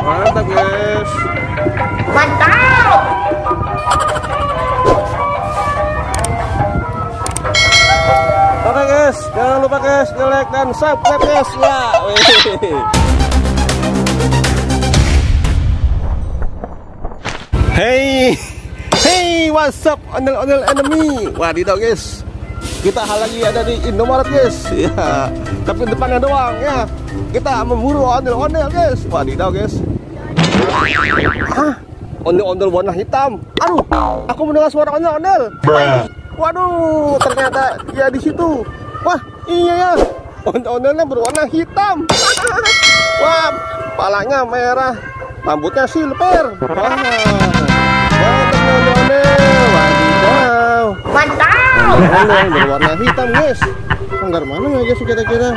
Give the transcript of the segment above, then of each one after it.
Mantap guys. Mantap. Oke guys, jangan lupa guys like dan subscribe guys ya. Hey, what's up ondel-ondel enemy? Wadidaw guys, kita lagi ada di Indomaret guys. Ya, tapi depannya doang ya. Kita memburu ondel-ondel guys. Wadidaw guys. Ondel-ondel warna hitam. Aduh, aku mendengar suara ondel-ondel. Waduh, ternyata dia di situ. Wah, iya ya. Ondel-ondelnya berwarna hitam. Wah, palanya merah, rambutnya silver. Wah, ondel-ondel. Wadidaw. Mantap. Ondel berwarna hitam guys. Sanggar mana ya guys kira-kira?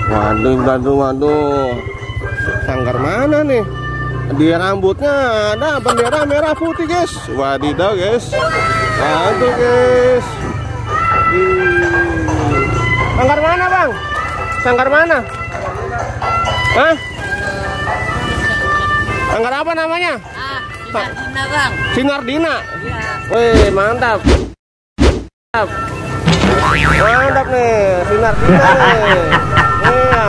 Waduh. Sanggar mana nih? Di rambutnya ada bendera merah putih guys. Wadidaw guys. Waduh guys. Sanggar mana bang? Sanggar mana? Hah? Sanggar apa namanya? Sinardina bang. Sinardina. Iya. Wih mantap. Mantap nih Sinardina nih. Iya.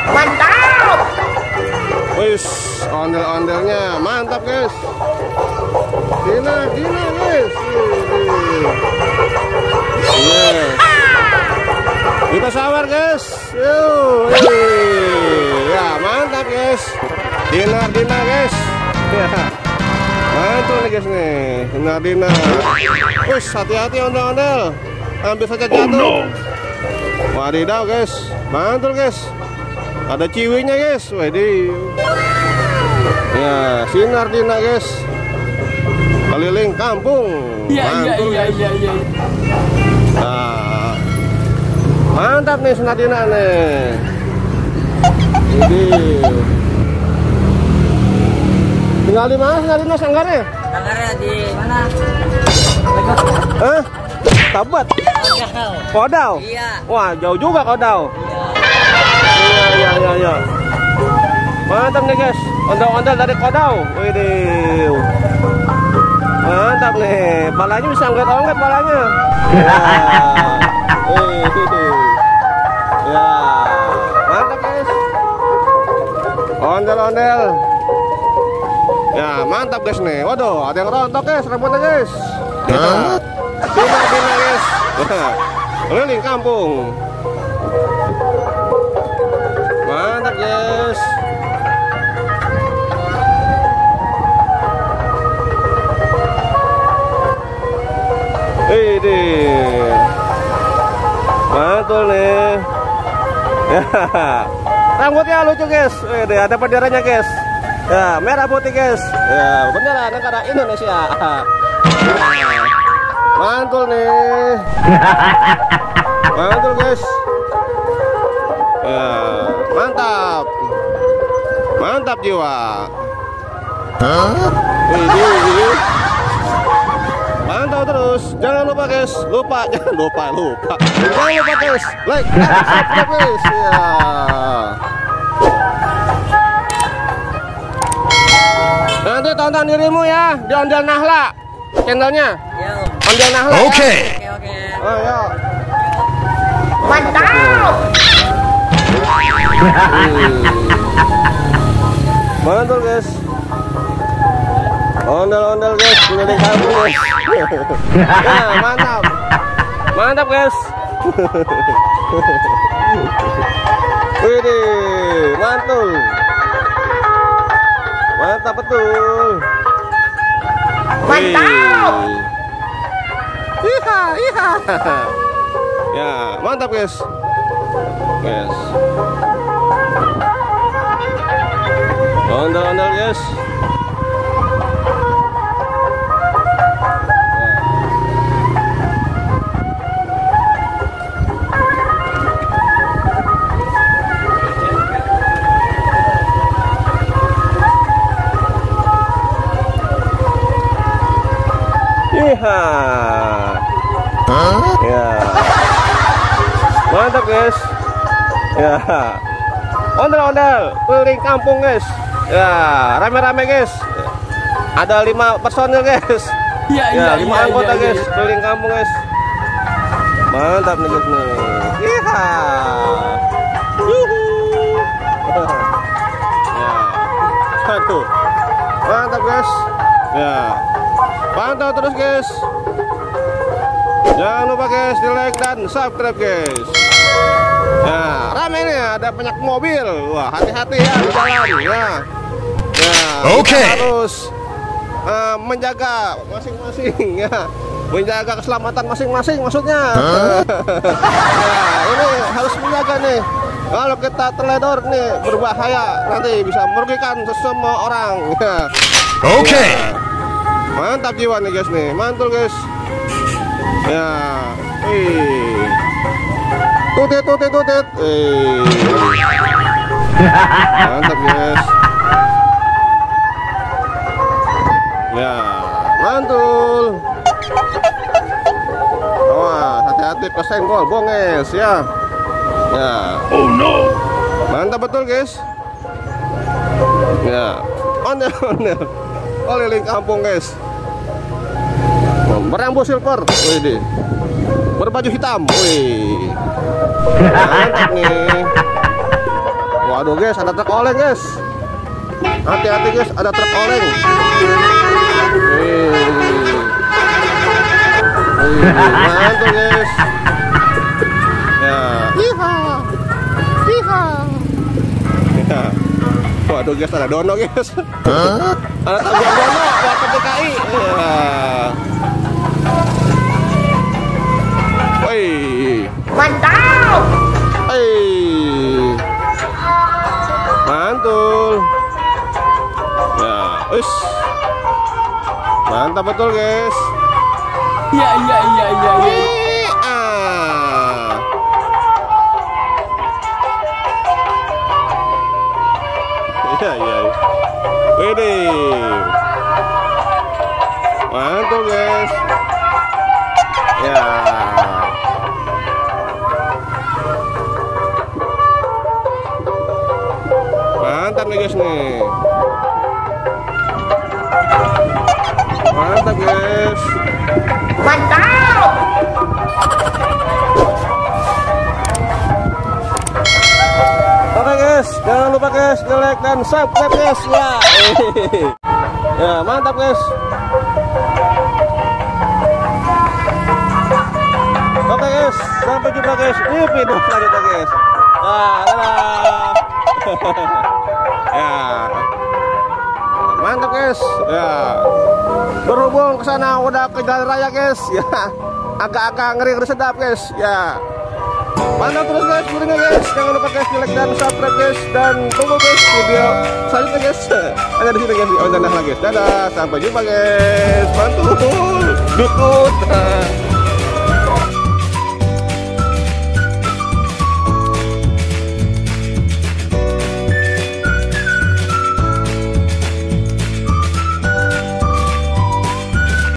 Mantap. Wis, ondel-ondelnya mantap guys. Dina guys. Kita sabar guys. Ya mantap guys. Dina guys. Ya. Mantul nih guys nih. Dina. Wis, hati-hati ondel-ondel. Hampir saja jatuh. Wadidaw guys. Mantul guys. Ada ciwinya guys. Waduh. Ya, Sinardina guys. Keliling kampung. Iya. Nah, mantap nih Sinardina nih. Ini. Tinggal di mana Sinardina sanggarnya? Sanggarnya di mana? Tabat. Kodau. Iya. Wah, jauh juga Kodau. Iya. Mantap nih guys. Ondel-ondel dari Kodau. Widih. Mantap nih. Palanya bisa ongget-ongget palanya. Ya. Mantap guys. Ondel-ondel. Ya, mantap guys nih. Waduh, ada yang rontok guys rambutnya guys. Sinardina guys. Keliling kampung. Mantap guys. Ini mantul nih. Rambutnya lucu guys. Ada benderanya guys. Ya, merah putih guys. Ya, bendera negara Indonesia. Mantul nih. Mantul guys. Ya, mantap jiwa. Ini. Mantap terus. Jangan lupa guys. Jangan lupa guys. Like, subscribe guys. Ya. Nanti tonton dirimu ya di Ondel Nahla channelnya. Ondel Nahla. Oke. Oh, ya. Mantap. Mantul guys. Ondel-ondel guys, keliling kampung guys. Ya, mantap guys. Widih, mantul. Mantap betul. Mantap. Iha. Ya, mantap guys. Ondel-ondel guys. Iya. Ya. Mantap guys. Ya. Ondel-ondel keliling kampung guys. Ya, rame-rame guys. Ada 5 personil guys. Ya, 5 anggota guys keliling kampung guys. Mantap nih guys nih. Iya. Yuhu. Ya. Satu. Mantap guys. Ya. Pantau terus guys. Jangan lupa guys di like dan subscribe guys. Ya, rame nih, ada banyak mobil. Wah, hati-hati ya di jalan ya. Ya, kita harus menjaga masing-masing ya. Menjaga keselamatan masing-masing maksudnya. Ya, ini harus menjaga nih. Kalau kita teledor nih berbahaya, nanti bisa merugikan semua orang ya. Ya. Mantap jiwa nih guys nih, mantul guys. Ya, tutit. Mantap guys. Ya, mantul. Wah, hati-hati kesenggol bonges ya. Ya. Oh no. Mantap betul guys. Ya, ondel keliling kampung guys. Berambut silver, wih, berbaju hitam, wih, mantap nih. Waduh guys, ada truk oleng guys. Hati-hati guys, ada truk oleng. Mantap guys. Ya, iha. Ya. Waduh guys, ada dono guys. Ada tabung dono buat PDKI. Ya. Mantap. Mantul. Ya, mantap betul guys. Iya. Iya. Ini. Mantul guys. Ya. Mantap nih guys nih. Mantap guys. Mantap. Oke guys, jangan lupa guys di like dan subscribe guys ya. Ya, mantap guys. Oke guys, sampai jumpa guys di video selanjutnya guys. Dadah. Ya, mantap guys. Ya, berhubung ke sana udah ke jalan raya guys. Ya, agak-agak ngeri sedap guys. Ya, mantap terus guys videonya guys. Jangan lupa guys di like dan subscribe guys, dan tunggu guys video selanjutnya guys. Hanya di sini guys di Ondanah guys. Dadah, sampai jumpa guys. Mantul, dukut.